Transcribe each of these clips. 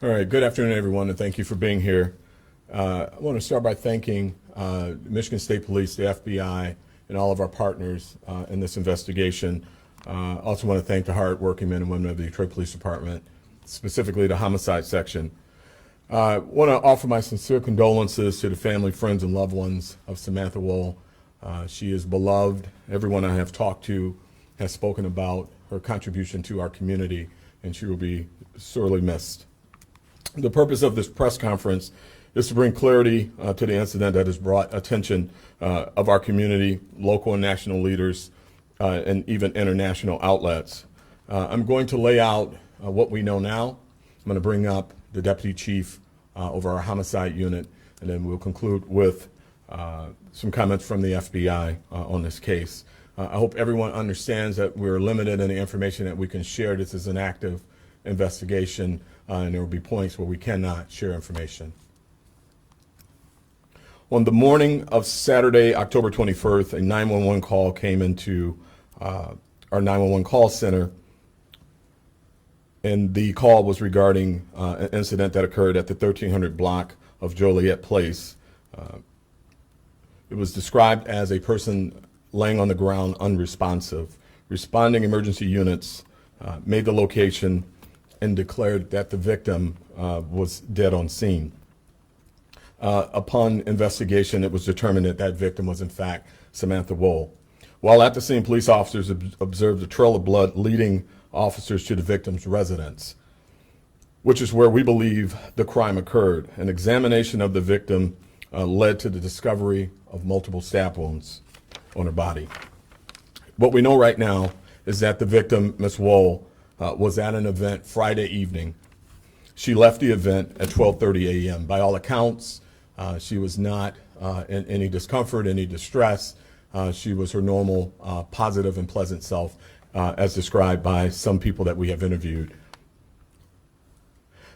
All right, good afternoon, everyone, and thank you for being here. I want to start by thanking Michigan State Police, the FBI, and all of our partners in this investigation. I also want to thank the hard-working men and women of the Detroit Police Department, specifically the Homicide section. I want to offer my sincere condolences to the family, friends, and loved ones of Samantha Woll. She is beloved. Everyone I have talked to has spoken about her contribution to our community, and she will be sorely missed. The purpose of this press conference is to bring clarity to the incident that has brought attention of our community, local and national leaders, and even international outlets. I'm going to lay out what we know now. I'm going to bring up the Deputy Chief over our Homicide unit, and then we'll conclude with some comments from the FBI on this case. I hope everyone understands that we're limited in the information that we can share. This is an active investigation, and there will be points where we cannot share information. On the morning of Saturday, October 21st, a 911 call came into our 911 call center, and the call was regarding an incident that occurred at the 1300 block of Joliet Place. It was described as a person laying on the ground unresponsive. Responding emergency units made the location and declared that the victim was dead on scene. Upon investigation, it was determined that that victim was in fact Samantha Woll. While at the scene, police officers observed a trail of blood leading officers to the victim's residence, which is where we believe the crime occurred. An examination of the victim led to the discovery of multiple stab wounds on her body. What we know right now is that the victim, Ms. Woll, was at an event Friday evening. She left the event at 12:30 a.m. By all accounts, she was not in any discomfort, any distress. She was her normal, positive and pleasant self, as described by some people that we have interviewed.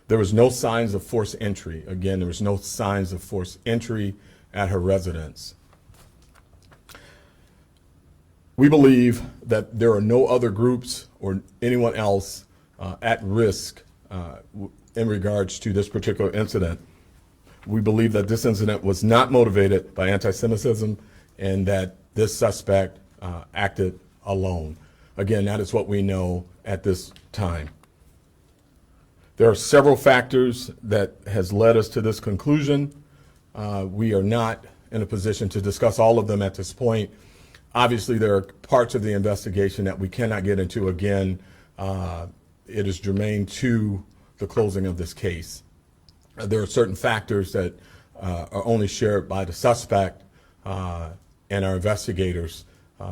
There was no signs of forced entry. Again, there was no signs of forced entry at her residence. We believe that there are no other groups or anyone else at risk in regards to this particular incident. We believe that this incident was not motivated by anti-Semitism and that this suspect acted alone. Again, that is what we know at this time. There are several factors that has led us to this conclusion. We are not in a position to discuss all of them at this point. Obviously, there are parts of the investigation that we cannot get into. Again, it is germane to the closing of this case. There are certain factors that are only shared by the suspect and our investigators.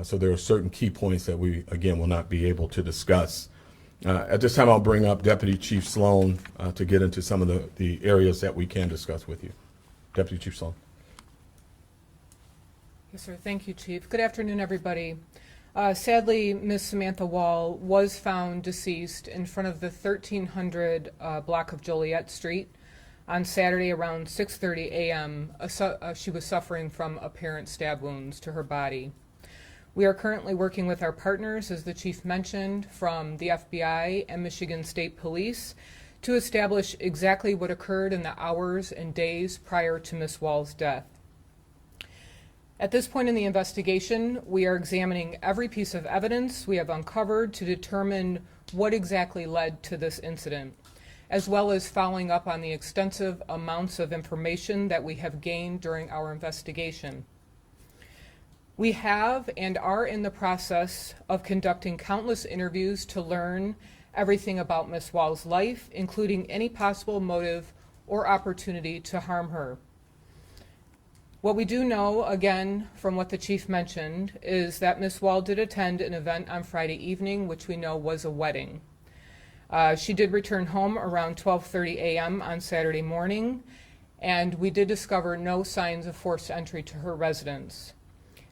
So there are certain key points that we, again, will not be able to discuss. At this time, I'll bring up Deputy Chief Sloan to get into some of the areas that we can discuss with you. Deputy Chief Sloan. Yes, sir. Thank you, Chief. Good afternoon, everybody. Sadly, Ms. Samantha Woll was found deceased in front of the 1300 block of Joliet Street on Saturday around 6:30 a.m. She was suffering from apparent stab wounds to her body. We are currently working with our partners, as the Chief mentioned, from the FBI and Michigan State Police to establish exactly what occurred in the hours and days prior to Ms. Woll's death. At this point in the investigation, we are examining every piece of evidence we have uncovered to determine what exactly led to this incident, as well as following up on the extensive amounts of information that we have gained during our investigation. We have and are in the process of conducting countless interviews to learn everything about Ms. Woll's life, including any possible motive or opportunity to harm her. What we do know, again, from what the Chief mentioned, is that Ms. Woll did attend an event on Friday evening, which we know was a wedding. She did return home around 12:30 a.m. on Saturday morning, and we did discover no signs of forced entry to her residence.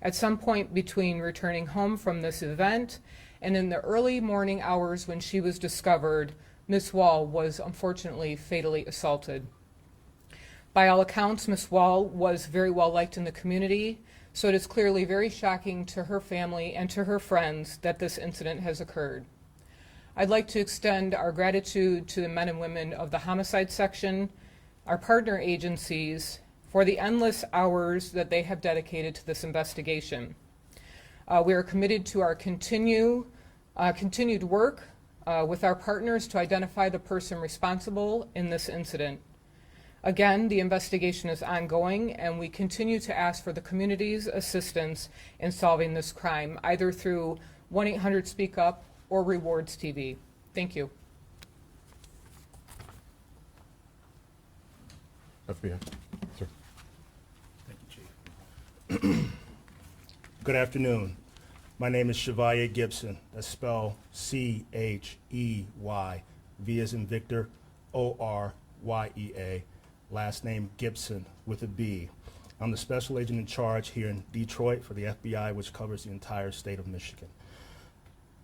At some point between returning home from this event and in the early morning hours when she was discovered, Ms. Woll was unfortunately fatally assaulted. By all accounts, Ms. Woll was very well liked in the community, so it is clearly very shocking to her family and to her friends that this incident has occurred. I'd like to extend our gratitude to the men and women of the Homicide section, our partner agencies, for the endless hours that they have dedicated to this investigation. We are committed to our continued work with our partners to identify the person responsible in this incident. Again, the investigation is ongoing, and we continue to ask for the community's assistance in solving this crime, either through 1-800-SPEAK-UP or Rewards TV. Thank you. FBI, sir. Thank you, Chief. Good afternoon. My name is Chevalier Gibson. That's spelled C-H-E-Y, V as in Victor, O-R-Y-E-A. Last name Gibson with a B. I'm the special agent in charge here in Detroit for the FBI, which covers the entire state of Michigan.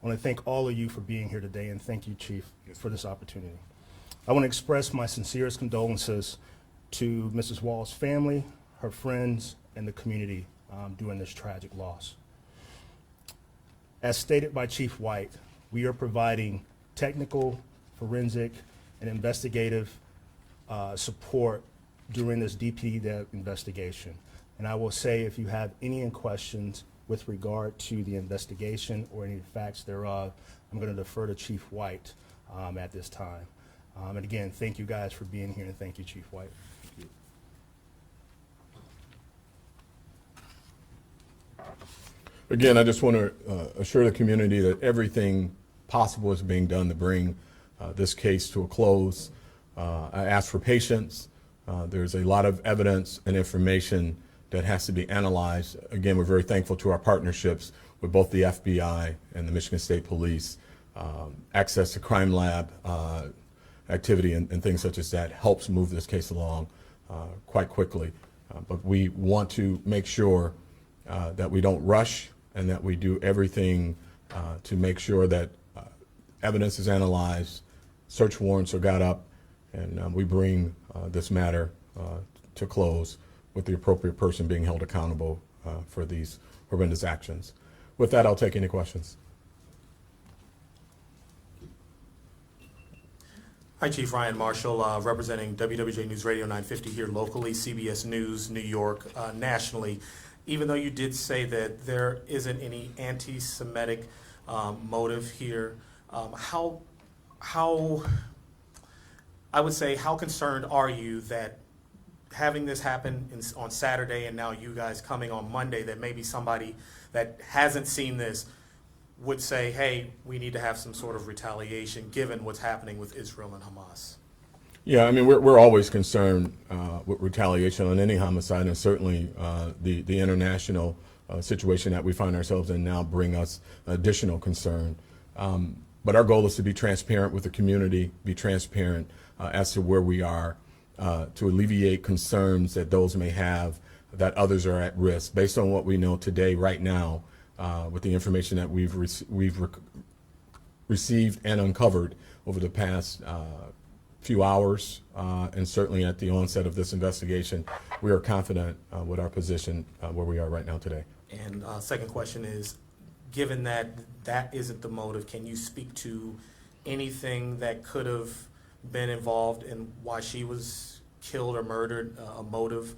I want to thank all of you for being here today, and thank you, Chief, for this opportunity. I want to express my sincerest condolences to Mrs. Woll's family, her friends, and the community during this tragic loss. As stated by Chief White, we are providing technical, forensic, and investigative support during this DPD investigation. And I will say, if you have any questions with regard to the investigation or any facts thereof, I'm going to defer to Chief White at this time. And again, thank you guys for being here, and thank you, Chief White. Again, I just want to assure the community that everything possible is being done to bring this case to a close. I ask for patience. There's a lot of evidence and information that has to be analyzed. Again, we're very thankful to our partnerships with both the FBI and the Michigan State Police. Access to crime lab activity and things such as that helps move this case along quite quickly. But we want to make sure that we don't rush and that we do everything to make sure that evidence is analyzed, search warrants are got up, and we bring this matter to close with the appropriate person being held accountable for these horrendous actions. With that, I'll take any questions. Hi, Chief Ryan Marshall, representing WWJ News Radio 950 here locally, CBS News, New York, nationally. Even though you did say that there isn't any anti-Semitic motive here, how I would say, how concerned are you that having this happen on Saturday and now you guys coming on Monday, that maybe somebody that hasn't seen this would say, hey, we need to have some sort of retaliation given what's happening with Israel and Hamas? Yeah, I mean, we're always concerned with retaliation on any homicide, and certainly the international situation that we find ourselves in now bring us additional concern. But our goal is to be transparent with the community, be transparent as to where we are, to alleviate concerns that those may have, that others are at risk. Based on what we know today, right now, with the information that we've received and uncovered over the past few hours, and certainly at the onset of this investigation, we are confident with our position where we are right now today. And second question is, given that that isn't the motive, can you speak to anything that could have been involved in why she was killed or murdered, a motive?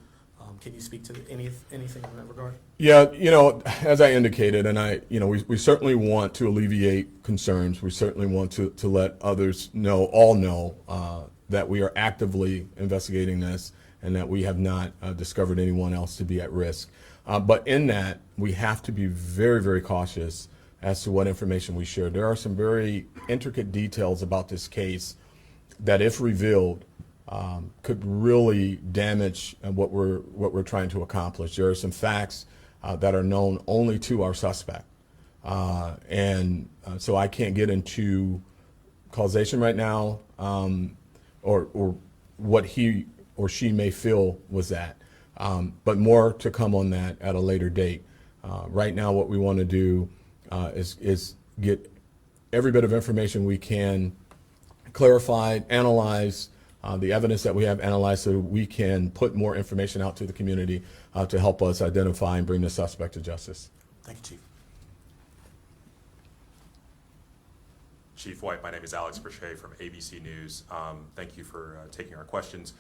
Can you speak to anything in that regard? Yeah, you know, as I indicated, and we certainly want to alleviate concerns. We certainly want to let others know, all know, that we are actively investigating this and that we have not discovered anyone else to be at risk. But in that, we have to be very, very cautious as to what information we share. There are some very intricate details about this case that, if revealed, could really damage what we're trying to accomplish. There are some facts that are known only to our suspect, so I can't get into causation right now, or what he or she may feel was that, but more to come on that at a later date. Right now, what we want to do is get every bit of information we can clarified, analyzed, the evidence that we have analyzed, so we can put more information out to the community to help us identify and bring the suspect to justice. Thank you, Chief. Chief White, my name is Alex Brachet from ABC News. Thank you for taking our questions.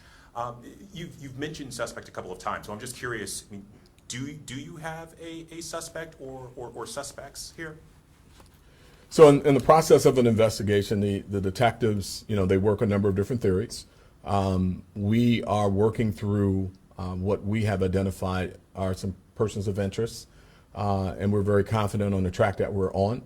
You've mentioned suspect a couple of times, so I'm just curious, I mean, do you have a suspect or suspects here? So in the process of an investigation, the detectives, they work a number of different theories. We are working through what we have identified are some persons of interest, and we're very confident on the track that we're on.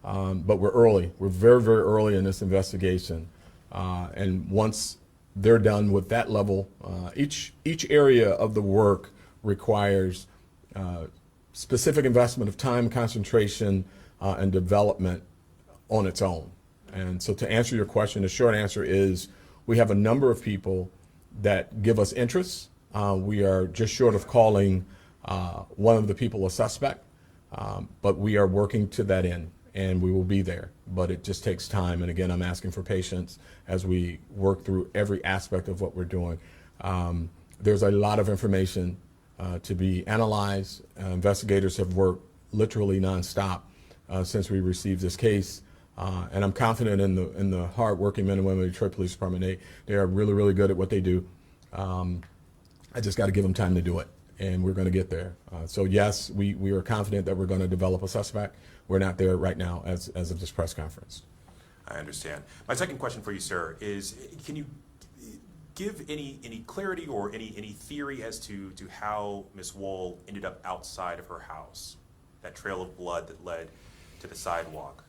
But we're early. We're very, very early in this investigation. And once they're done with that level, each area of the work requires specific investment of time, concentration, and development on its own. And so to answer your question, the short answer is we have a number of people that give us interest. We are just short of calling one of the people a suspect, but we are working to that end, and we will be there. But it just takes time, and again, I'm asking for patience as we work through every aspect of what we're doing. There's a lot of information to be analyzed. Investigators have worked literally nonstop since we received this case. And I'm confident in the hard-working men and women of the Detroit Police Department. They are really, really good at what they do. I just got to give them time to do it, and we're going to get there. So yes, we are confident that we're going to develop a suspect. We're not there right now as of this press conference. I understand. My second question for you, sir, is can you give any clarity or any theory as to how Ms. Woll ended up outside of her house, that trail of blood that led to the sidewalk?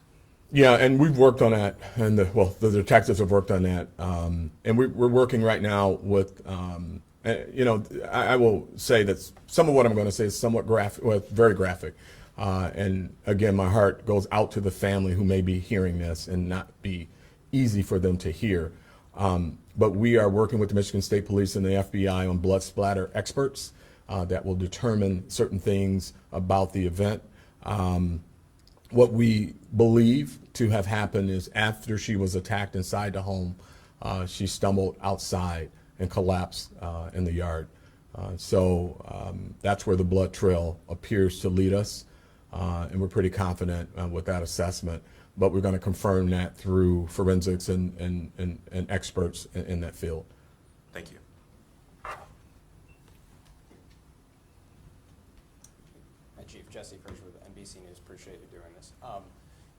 Yeah, and we've worked on that, and the detectives have worked on that, and we're working right now with, I will say that some of what I'm going to say is somewhat graphic, well, very graphic, and again, my heart goes out to the family who may be hearing this and not be easy for them to hear, but we are working with the Michigan State Police and the FBI on blood splatter experts that will determine certain things about the event. What we believe to have happened is after she was attacked inside the home, she stumbled outside and collapsed in the yard. So that's where the blood trail appears to lead us, and we're pretty confident with that assessment. But we're going to confirm that through forensics and experts in that field. Thank you. Hi, Chief. Jesse Frazier with NBC News. Appreciate you doing this.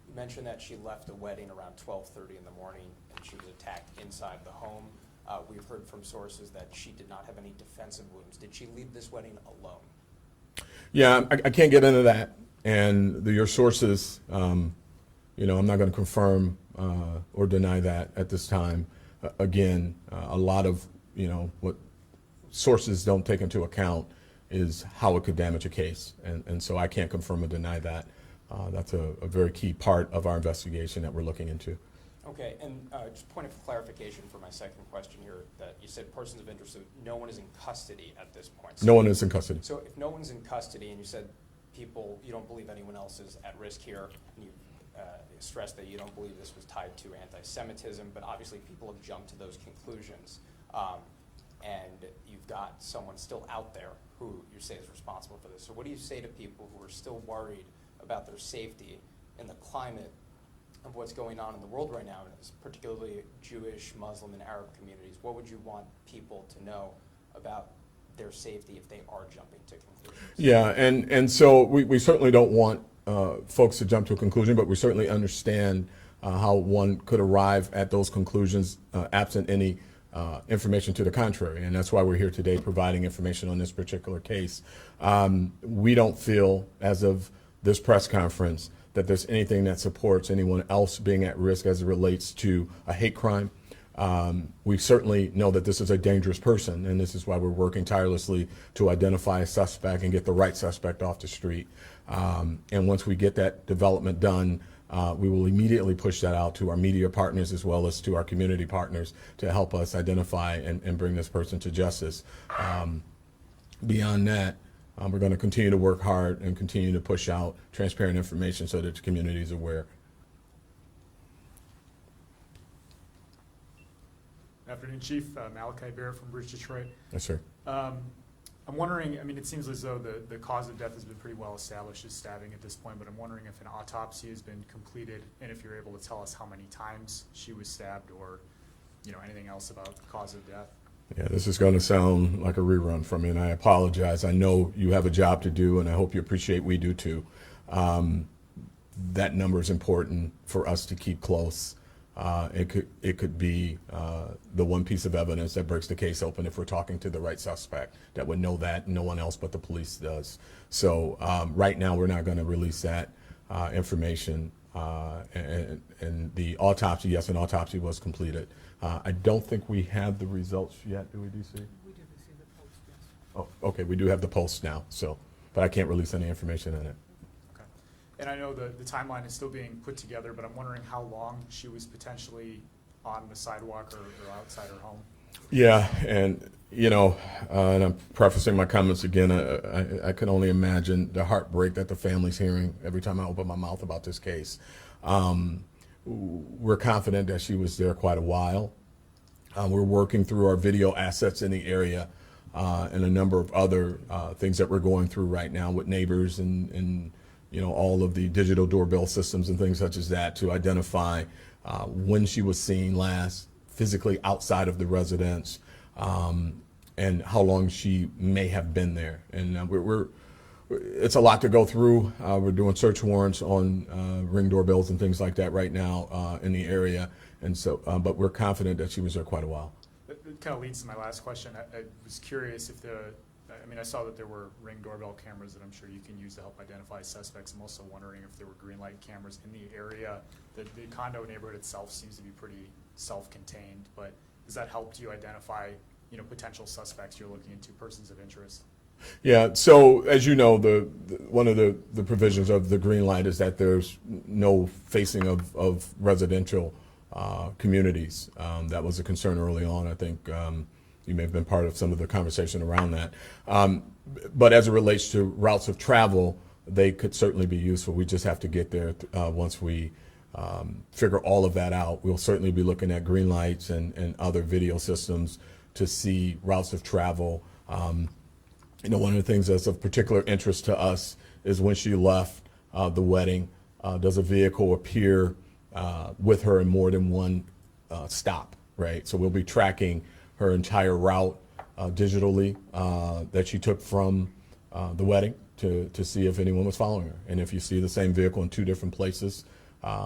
You mentioned that she left a wedding around 12:30 in the morning and she was attacked inside the home. We've heard from sources that she did not have any defensive wounds. Did she leave this wedding alone? Yeah, I can't get into that. And your sources, I'm not going to confirm or deny that at this time. Again, a lot of, what sources don't take into account is how it could damage a case. And so I can't confirm or deny that. That's a very key part of our investigation that we're looking into. Okay, and just point of clarification for my second question here, that you said persons of interest, so no one is in custody at this point. So No one is in custody. So if no one's in custody, and you said you don't believe anyone else is at risk here, and you stressed that you don't believe this was tied to anti-Semitism, but obviously people have jumped to those conclusions, and you've got someone still out there who you say is responsible for this. So what do you say to people who are still worried about their safety in the climate of what's going on in the world right now, particularly Jewish, Muslim, and Arab communities? What would you want people to know about their safety if they are jumping to conclusions? Yeah, and so we certainly don't want folks to jump to a conclusion, but we certainly understand how one could arrive at those conclusions absent any information to the contrary, and that's why we're here today providing information on this particular case. We don't feel, as of this press conference, that there's anything that supports anyone else being at risk as it relates to a hate crime. We certainly know that this is a dangerous person, and this is why we're working tirelessly to identify a suspect and get the right suspect off the street. And once we get that development done, we will immediately push that out to our media partners as well as to our community partners to help us identify and bring this person to justice. Beyond that, we're going to continue to work hard and continue to push out transparent information so that the community is aware. Afternoon, Chief. Malachi Barrett from Bridge, Detroit. Yes, sir. I'm wondering, I mean, it seems as though the cause of death has been pretty well established as stabbing at this point, but I'm wondering if an autopsy has been completed and if you're able to tell us how many times she was stabbed or, you know, anything else about the cause of death. Yeah, this is going to sound like a rerun for me, and I apologize. I know you have a job to do, and I hope you appreciate we do too. That number is important for us to keep close. It could be the one piece of evidence that breaks the case open if we're talking to the right suspect that would know that, no one else but the police does. So right now we're not going to release that information. And the autopsy, yes, an autopsy was completed. I don't think we have the results yet, do we, DC? We did receive the post, yes. Oh, okay, we do have the post now, so, but I can't release any information on it. Okay. And I know the timeline is still being put together, but I'm wondering how long she was potentially on the sidewalk or outside her home. Yeah, and you know, and I'm prefacing my comments again, I can only imagine the heartbreak that the family's hearing every time I open my mouth about this case. We're confident that she was there quite a while. We're working through our video assets in the area and a number of other things that we're going through right now with neighbors and you know, all of the digital doorbell systems and things such as that to identify when she was seen last physically outside of the residence and how long she may have been there. And it's a lot to go through. We're doing search warrants on Ring doorbells and things like that right now in the area. And so, but we're confident that she was there quite a while. That kind of leads to my last question. I was curious if I mean, I saw that there were Ring doorbell cameras that I'm sure you can use to help identify suspects. I'm also wondering if there were green light cameras in the area. The condo neighborhood itself seems to be pretty self-contained, but does that help you identify, you know, potential suspects you're looking into, persons of interest? Yeah, so as you know, one of the provisions of the green light is that there's no facing of residential communities. That was a concern early on. I think you may have been part of some of the conversation around that. But as it relates to routes of travel, they could certainly be useful. We just have to get there once we figure all of that out. We'll certainly be looking at green lights and other video systems to see routes of travel. You know, one of the things that's of particular interest to us is when she left the wedding, does a vehicle appear with her in more than one stop, right? So we'll be tracking her entire route digitally that she took from the wedding to see if anyone was following her. And if you see the same vehicle in two different places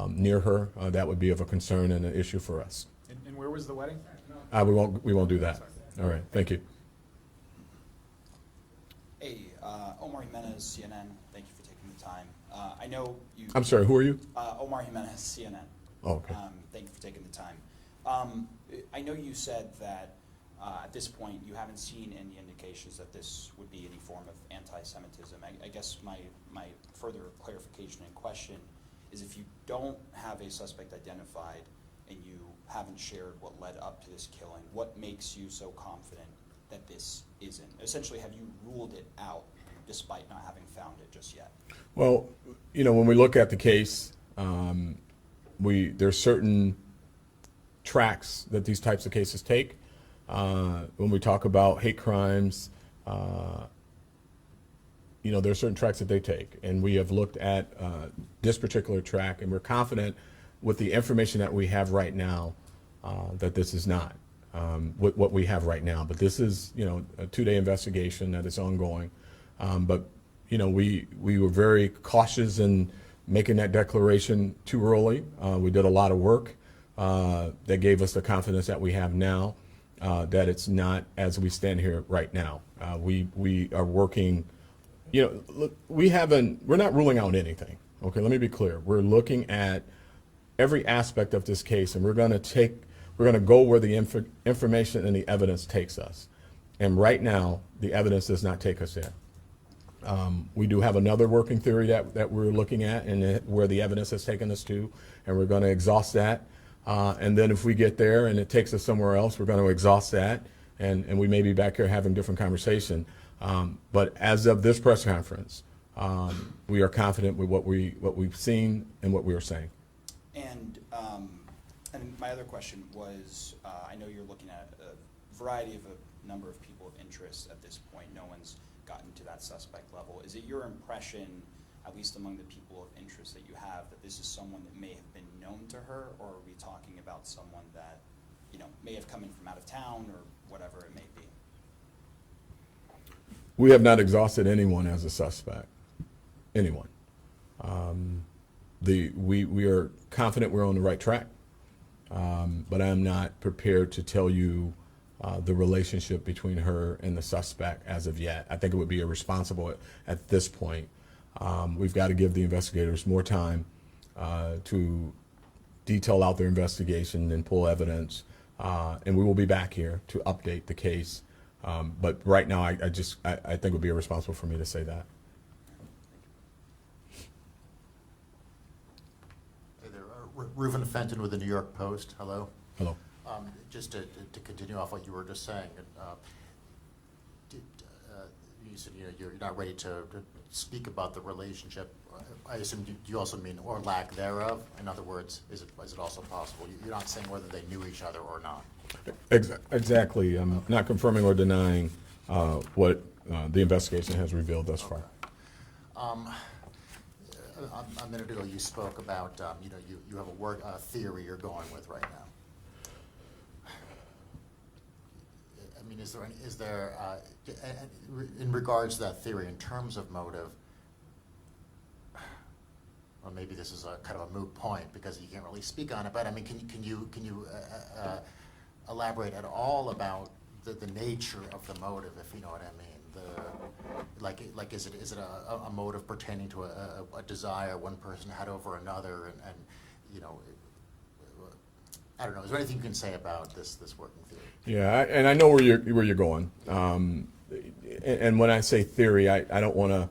near her, that would be of a concern and an issue for us. And where was the wedding? We won't do that. All right, thank you. Hey, Omar Jimenez, CNN. Thank you for taking the time. I know you. I'm sorry, who are you? Omar Jimenez, CNN. Oh, okay. Thank you for taking the time. I know you said that at this point you haven't seen any indications that this would be any form of anti-Semitism. I guess my further clarification and question is, if you don't have a suspect identified and you haven't shared what led up to this killing, what makes you so confident that this isn't? Essentially, have you ruled it out despite not having found it just yet? Well, you know, when we look at the case, there's certain tracks that these types of cases take. When we talk about hate crimes, you know, there's certain tracks that they take. And we have looked at this particular track, and we're confident with the information that we have right now that this is not what we have right now. But this is, you know, a 2-day investigation that is ongoing. But, you know, we were very cautious in making that declaration too early. We did a lot of work that gave us the confidence that we have now, that it's not as we stand here right now. We are working, you know, look, we're not ruling out anything. Okay, let me be clear. We're looking at every aspect of this case, and we're going to go where the information and the evidence takes us. And right now, the evidence does not take us there. We do have another working theory that we're looking at, and where the evidence has taken us to, and we're going to exhaust that. And then if we get there and it takes us somewhere else, we're going to exhaust that, and we may be back here having a different conversation. But as of this press conference, we are confident with what we've seen and what we are saying. And my other question was, I know you're looking at a variety of a number of people of interest at this point. No one's gotten to that suspect level. Is it your impression, at least among the people of interest that you have, that this is someone that may have been known to her, or are we talking about someone that, you know, may have come in from out of town or whatever it may be? We have not exhausted anyone as a suspect. Anyone. We are confident we're on the right track, but I'm not prepared to tell you the relationship between her and the suspect as of yet. I think it would be irresponsible at this point. We've got to give the investigators more time to detail out their investigation and pull evidence, and we will be back here to update the case. But right now, I think it would be irresponsible for me to say that. Hey there, Reuven Fenton with the New York Post. Hello. Hello. Just to continue off what you were just saying, you said you're not ready to speak about the relationship. I assume you also mean or lack thereof. In other words, is it also possible? You're not saying whether they knew each other or not. Exactly. I'm not confirming or denying what the investigation has revealed thus far. A minute ago, you spoke about you have a theory you're going with right now. I mean, is there in regards to that theory, in terms of motive? Well, maybe this is a kind of a moot point because you can't really speak on it. But I mean, can you elaborate at all about the nature of the motive, if you know what I mean? Is it a motive pertaining to a desire one person had over another, and you know, I don't know. Is there anything you can say about this working theory? Yeah, and I know where you're going. And when I say theory, I don't want to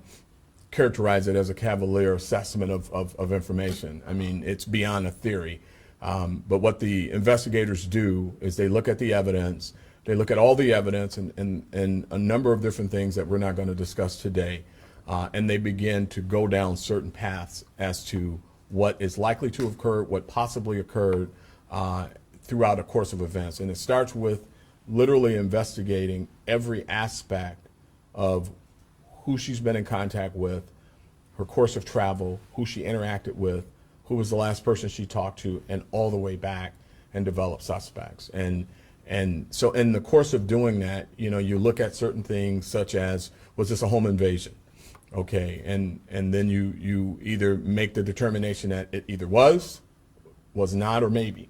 characterize it as a cavalier assessment of information. I mean, it's beyond a theory. But what the investigators do is they look at the evidence, they look at all the evidence and a number of different things that we're not going to discuss today, and they begin to go down certain paths as to what is likely to have occurred, what possibly occurred throughout a course of events. And it starts with literally investigating every aspect of who she's been in contact with, her course of travel, who she interacted with, who was the last person she talked to, and all the way back, and develop suspects. And so in the course of doing that, you know, you look at certain things such as, was this a home invasion? Okay, and then you either make the determination that it either was not, or maybe.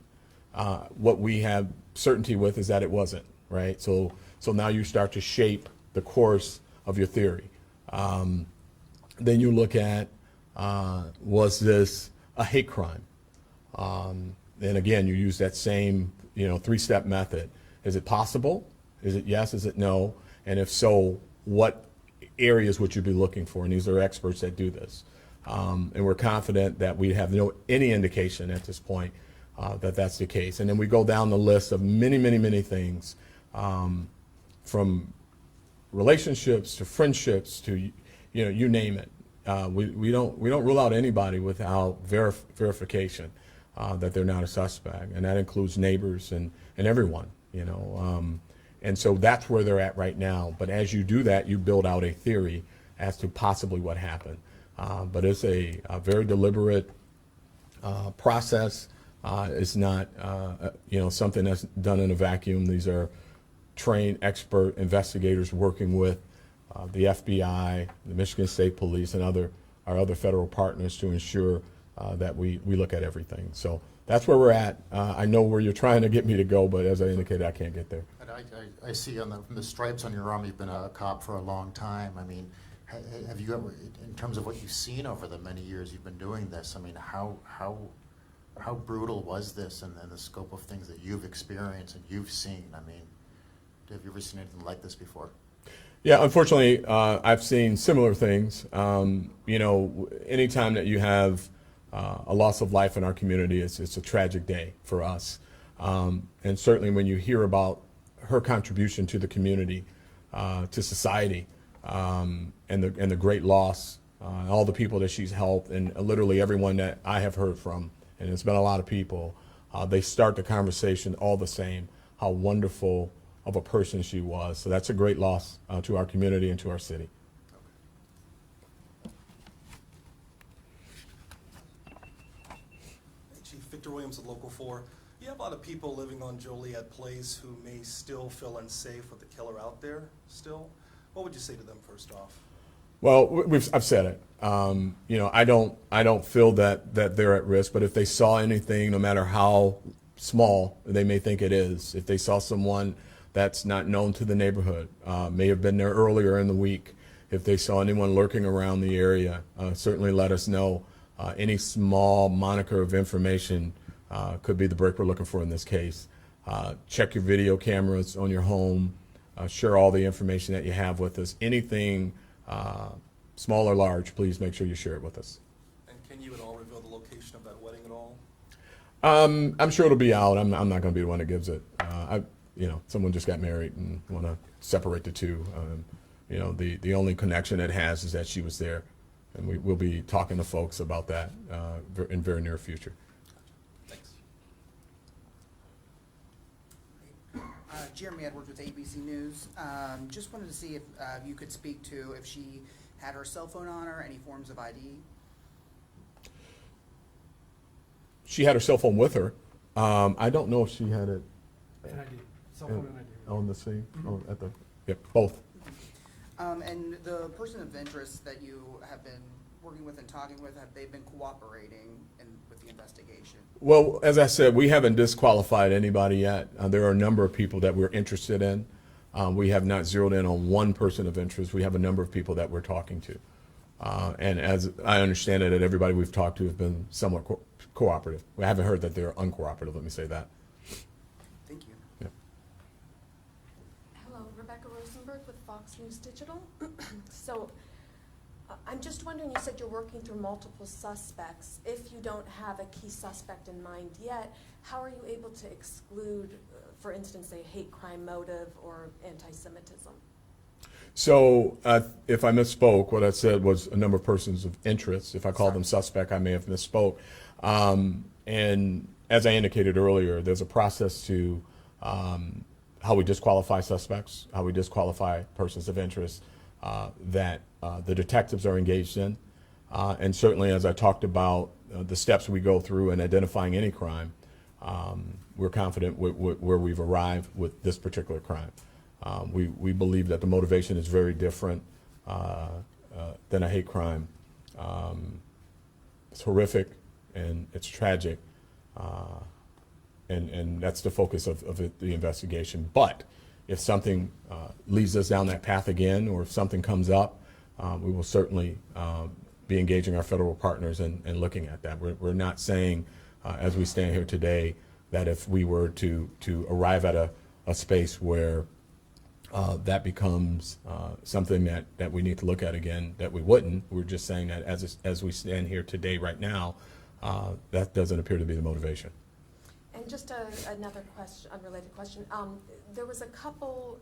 What we have certainty with is that it wasn't, right? So now you start to shape the course of your theory. Then you look at, was this a hate crime? And again, you use that same, three-step method. Is it possible? Is it yes? Is it no? And if so, what areas would you be looking for? And these are experts that do this. And we're confident that we have any indication at this point that that's the case. And then we go down the list of many, many, many things, from relationships to friendships to, you name it. We don't rule out anybody without verification that they're not a suspect, and that includes neighbors and everyone, and so that's where they're at right now. But as you do that, you build out a theory as to possibly what happened. But it's a very deliberate process. It's not something that's done in a vacuum. These are trained expert investigators working with the FBI, the Michigan State Police, and our other federal partners to ensure that we look at everything. So that's where we're at. I know where you're trying to get me to go, but as I indicated, I can't get there. And I see from the stripes on your arm, you've been a cop for a long time. I mean, have you ever, in terms of what you've seen over the many years you've been doing this, I mean, how brutal was this, and the scope of things that you've experienced and you've seen? I mean, have you ever seen anything like this before? Yeah, unfortunately, I've seen similar things. Anytime that you have a loss of life in our community, it's a tragic day for us. And certainly when you hear about her contribution to the community, to society, and the great loss, all the people that she's helped, and literally everyone that I have heard from, and it's been a lot of people, they start the conversation all the same, how wonderful of a person she was. So that's a great loss to our community and to our city. Chief Victor Williams with Local 4. You have a lot of people living on Joliet Place who may still feel unsafe with the killer out there still. What would you say to them first off? Well, I've said it. You know, I don't feel that they're at risk, but if they saw anything, no matter how small they may think it is, if they saw someone that's not known to the neighborhood, may have been there earlier in the week, if they saw anyone lurking around the area, certainly let us know. Any small moniker of information could be the break we're looking for in this case. Check your video cameras on your home. Share all the information that you have with us. Anything small or large, please make sure you share it with us. And can you at all reveal the location of that wedding at all? I'm sure it'll be out. I'm not going to be the one that gives it. You know, someone just got married and want to separate the two. You know, the only connection it has is that she was there, and we'll be talking to folks about that in very near future. Thanks. Jeremy Edwards with ABC News. Just wanted to see if you could speak to if she had her cell phone on her, any forms of ID. She had her cell phone with her. I don't know if she had it An ID, cell phone and ID. on the scene. Or at the both. And the person of interest that you have been working with and talking with, have they been cooperating with the investigation? Well, as I said, we haven't disqualified anybody yet. There are a number of people that we're interested in. We have not zeroed in on one person of interest. We have a number of people that we're talking to. And as I understand it, everybody we've talked to has been somewhat cooperative. We haven't heard that they're uncooperative, let me say that. Thank you. Yeah. Hello, Rebecca Rosenberg with Fox News Digital. So I'm just wondering, you said you're working through multiple suspects. If you don't have a key suspect in mind yet, how are you able to exclude, for instance, a hate crime motive or anti-Semitism? So if I misspoke, what I said was a number of persons of interest. If I called them suspect, I may have misspoke. And as I indicated earlier, there's a process to how we disqualify suspects, how we disqualify persons of interest that the detectives are engaged in. And certainly, as I talked about the steps we go through in identifying any crime, we're confident where we've arrived with this particular crime. We believe that the motivation is very different than a hate crime. It's horrific and it's tragic, and that's the focus of the investigation. But if something leads us down that path again, or if something comes up, we will certainly be engaging our federal partners and looking at that. We're not saying, as we stand here today, that if we were to arrive at a space where that becomes something that we need to look at again, that we wouldn't. We're just saying that as we stand here today, right now, that doesn't appear to be the motivation. And just another question, unrelated question. There was a couple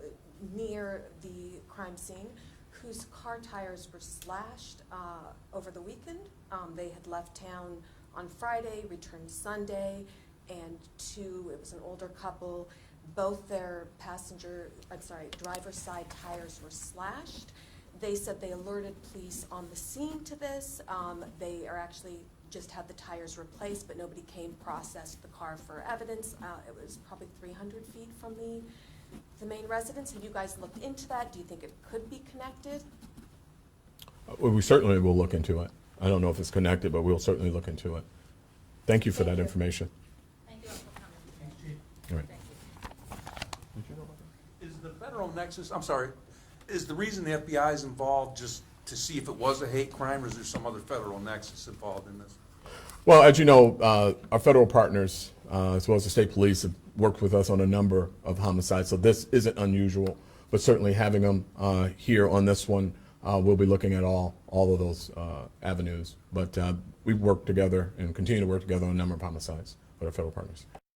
near the crime scene whose car tires were slashed over the weekend. They had left town on Friday, returned Sunday, and it was an older couple. Both their driver's side tires were slashed. They said they alerted police on the scene to this. They are actually just had the tires replaced, but nobody came, processed the car for evidence. It was probably 300 feet from the main residence. Have you guys looked into that? Do you think it could be connected? Well, we certainly will look into it. I don't know if it's connected, but we'll certainly look into it. Thank you for that information. Thank you all for coming. Thanks, Chief. All right. Is the federal nexus, I'm sorry, is the reason the FBI is involved just to see if it was a hate crime, or is there some other federal nexus involved in this? Well, as you know, our federal partners, as well as the state police, have worked with us on a number of homicides, so this isn't unusual. But certainly having them here on this one, we'll be looking at all of those avenues. But we work together and continue to work together on a number of homicides with our federal partners.